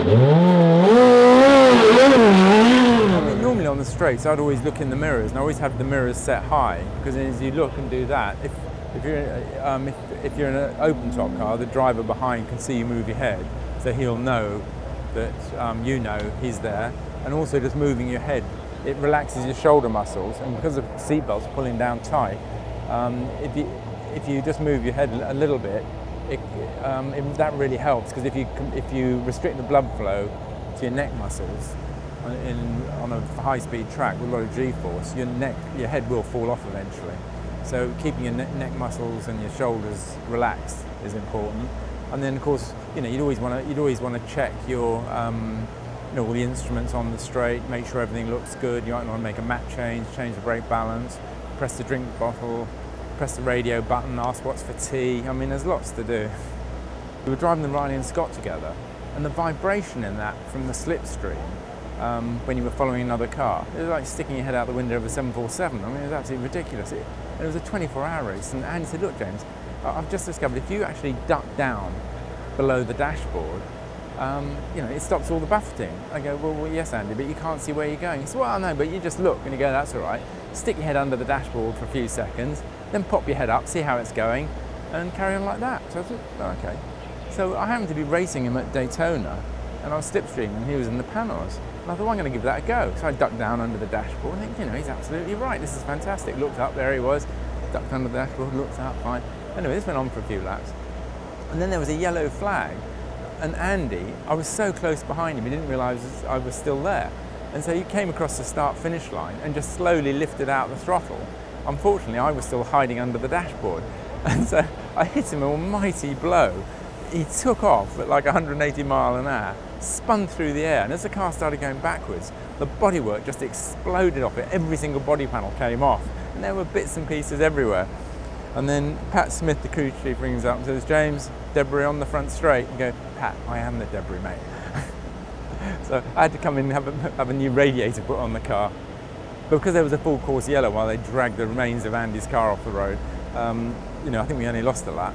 I mean, normally on the straights, I'd always look in the mirrors, and I always have the mirrors set high, because as you look and do that, if you're in an open top car, the driver behind can see you move your head, so he'll know that you know he's there. And also just moving your head, it relaxes your shoulder muscles, and because the seatbelt's pulling down tight, if you just move your head a little bit, that really helps, because if you restrict the blood flow to your neck muscles on a high-speed track with a lot of G-force, your head will fall off eventually. So keeping your neck muscles and your shoulders relaxed is important. And then, of course, you'd always want to check your all the instruments on the straight, make sure everything looks good. You might want to make a map change the brake balance, press the drink bottle, press the radio button, ask what's for tea. I mean, there's lots to do. We were driving the Riley and Scott together, and the vibration in that from the slipstream when you were following another car, it was like sticking your head out the window of a 747. I mean, it was absolutely ridiculous. And it was a 24-hour race, and Andy said, "Look, James, I've just discovered if you actually duck down below the dashboard, it stops all the buffeting." I go, well, yes, Andy, but you can't see where you're going. He said, well, no, but you just look, and you go, that's all right. Stick your head under the dashboard for a few seconds, then pop your head up, see how it's going, and carry on like that. So I thought, oh, okay. So I happened to be racing him at Daytona, and I was slipstreaming, and he was in the panels. And I thought, well, I'm going to give that a go. So I ducked down under the dashboard, and think, he's absolutely right. This is fantastic. Looked up, there he was. Ducked under the dashboard, looked up, fine. Anyway, this went on for a few laps. And then there was a yellow flag. And Andy, I was so close behind him, he didn't realise I was still there. And so he came across the start-finish line and just slowly lifted out the throttle. Unfortunately, I was still hiding under the dashboard. And so I hit him an almighty blow. He took off at like 180 miles an hour, spun through the air, and as the car started going backwards, the bodywork just exploded off it. Every single body panel came off, and there were bits and pieces everywhere. And then Pat Smith, the crew chief, rings up and says, "James, debris on the front straight." You go, "Pat, I am the debris, mate." So I had to come in and have a new radiator put on the car. But because there was a full course yellow while they dragged the remains of Andy's car off the road, I think we only lost a lap.